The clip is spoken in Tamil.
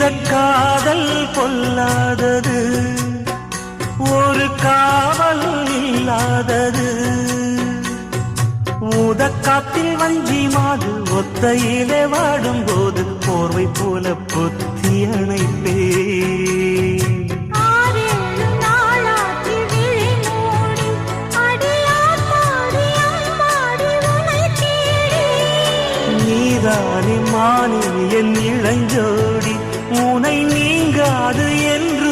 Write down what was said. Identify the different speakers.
Speaker 1: இந்த காதல் பொல்லாதது, ஒரு காவல் இல்லாதது. ஊதக்காத்தில் வஞ்சி மாது ஒத்தையிலே வாடும் போது போர்வை போல பொத்தி அணைப்பே. நீதானே மானே என் இளஞ்சோடி, உனை நீங்காது என்று